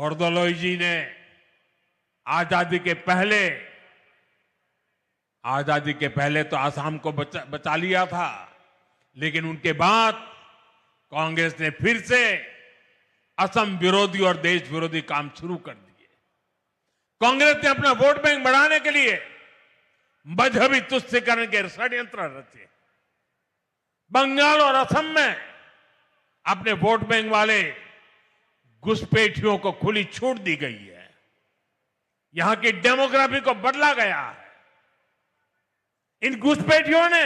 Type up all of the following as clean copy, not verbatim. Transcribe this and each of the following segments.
बोरदोलोई जी ने आजादी के पहले तो आसाम को बचा लिया था, लेकिन उनके बाद कांग्रेस ने फिर से असम विरोधी और देश विरोधी काम शुरू कर दिए। कांग्रेस ने अपना वोट बैंक बढ़ाने के लिए मजहबी तुष्टीकरण के षड्यंत्र रचे। बंगाल और असम में अपने वोट बैंक वाले घुसपैठियों को खुली छूट दी गई है। यहां की डेमोग्राफी को बदला गया है। इन घुसपैठियों ने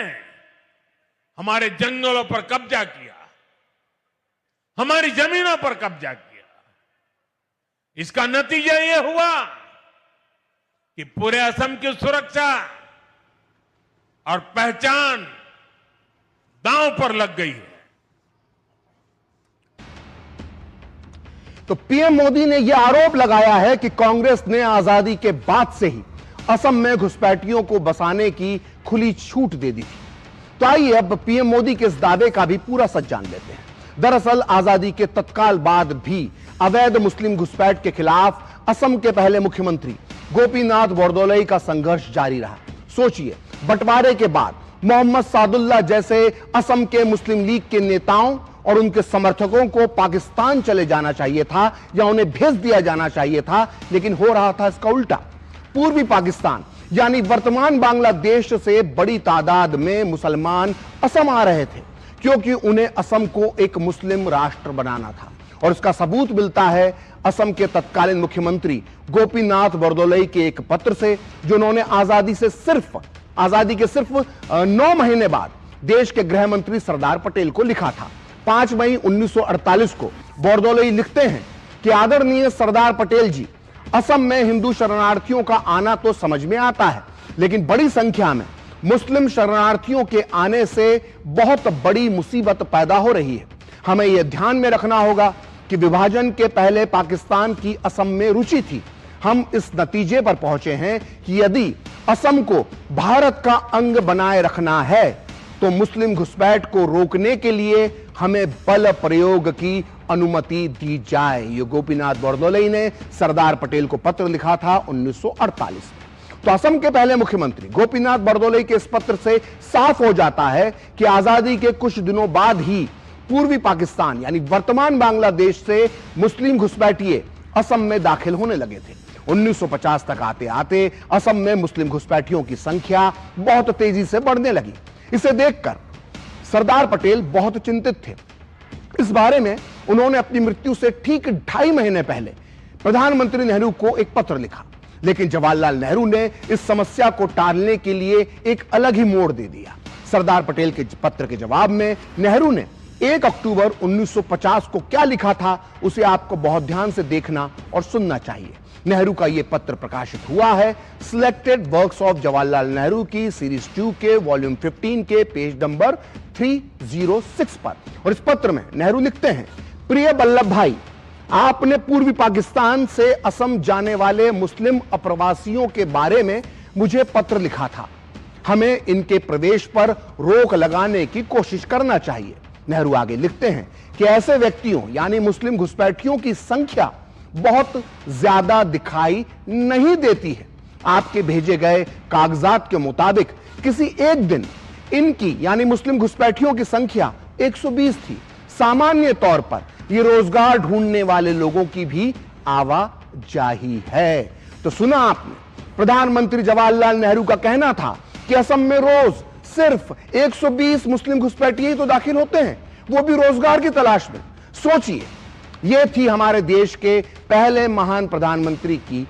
हमारे जंगलों पर कब्जा किया, हमारी जमीनों पर कब्जा किया। इसका नतीजा यह हुआ कि पूरे असम की सुरक्षा और पहचान दांव पर लग गई है। तो पीएम मोदी ने यह आरोप लगाया है कि कांग्रेस ने आजादी के बाद से ही असम में घुसपैठियों को बसाने की खुली छूट दे दी थी। तो आइए अब पीएम मोदी के इस दावे का भी पूरा सच जान लेते हैं। दरअसल आजादी के तत्काल बाद भी अवैध मुस्लिम घुसपैठ के खिलाफ असम के पहले मुख्यमंत्री गोपीनाथ बोरदोलोई का संघर्ष जारी रहा। सोचिए, बंटवारे के बाद मोहम्मद सादुल्ला जैसे असम के मुस्लिम लीग के नेताओं और उनके समर्थकों को पाकिस्तान चले जाना चाहिए था या उन्हें भेज दिया जाना चाहिए था, लेकिन हो रहा था इसका उल्टा। पूर्वी पाकिस्तान यानी वर्तमान बांग्लादेश से बड़ी तादाद में मुसलमान असम आ रहे थे, क्योंकि उन्हें असम को एक मुस्लिम राष्ट्र बनाना था। और इसका सबूत मिलता है असम के तत्कालीन मुख्यमंत्री गोपीनाथ बोरदोलोई के एक पत्र से, जो उन्होंने आजादी के सिर्फ 9 महीने बाद देश के गृह मंत्री सरदार पटेल को लिखा था। 5 मई 1948 को बोरदोलोई लिखते हैं कि आदरणीय सरदार पटेल जी, असम में हिंदू शरणार्थियों का आना तो समझ में आता है, लेकिन बड़ी संख्या में मुस्लिम शरणार्थियों के आने से बहुत बड़ी मुसीबत पैदा हो रही है। हमें यह ध्यान में रखना होगा कि विभाजन के पहले पाकिस्तान की असम में रुचि थी। हम इस नतीजे पर पहुंचे हैं कि यदि असम को भारत का अंग बनाए रखना है तो मुस्लिम घुसपैठ को रोकने के लिए हमें बल प्रयोग की अनुमति दी जाए। ये गोपीनाथ बोरदोलोई ने सरदार पटेल को पत्र लिखा था 1948 में। तो असम के पहले मुख्यमंत्री गोपीनाथ बोरदोलोई के इस पत्र से साफ हो जाता है कि आजादी के कुछ दिनों बाद ही पूर्वी पाकिस्तान यानी वर्तमान बांग्लादेश से मुस्लिम घुसपैठिए असम में दाखिल होने लगे थे। 1950 तक आते आते असम में मुस्लिम घुसपैठियों की संख्या बहुत तेजी से बढ़ने लगी। इसे देखकर सरदार पटेल बहुत चिंतित थे। इस बारे में उन्होंने अपनी मृत्यु से ठीक 2.5 महीने पहले प्रधानमंत्री नेहरू को एक पत्र लिखा, लेकिन जवाहरलाल नेहरू ने इस समस्या को टालने के लिए एक अलग ही मोड़ दे दिया। सरदार पटेल के पत्र के जवाब में नेहरू ने 1 अक्टूबर 1950 को क्या लिखा था, उसे आपको बहुत ध्यान से देखना और सुनना चाहिए। नेहरू का यह पत्र प्रकाशित हुआ है selected works of Jawaharlal Nehru की सीरीज 2 के वॉल्यूम 15 के पेज नंबर 306 पर। और इस पत्र में नेहरू लिखते हैं, प्रिय वल्लभ भाई, आपने पूर्वी पाकिस्तान से असम जाने वाले मुस्लिम अप्रवासियों के बारे में मुझे पत्र लिखा था। हमें इनके प्रवेश पर रोक लगाने की कोशिश करना चाहिए। नेहरू आगे लिखते हैं कि ऐसे व्यक्तियों यानी मुस्लिम घुसपैठियों की संख्या बहुत ज्यादा दिखाई नहीं देती है। आपके भेजे गए कागजात के मुताबिक किसी एक दिन इनकी यानी मुस्लिम घुसपैठियों की संख्या 120 थी। सामान्य तौर पर यह रोजगार ढूंढने वाले लोगों की भी आवाजाही है। तो सुना आपने, प्रधानमंत्री जवाहरलाल नेहरू का कहना था कि असम में रोज सिर्फ 120 मुस्लिम घुसपैठिए तो दाखिल होते हैं, वो भी रोजगार की तलाश में। सोचिए, यह थी हमारे देश के पहले महान प्रधानमंत्री की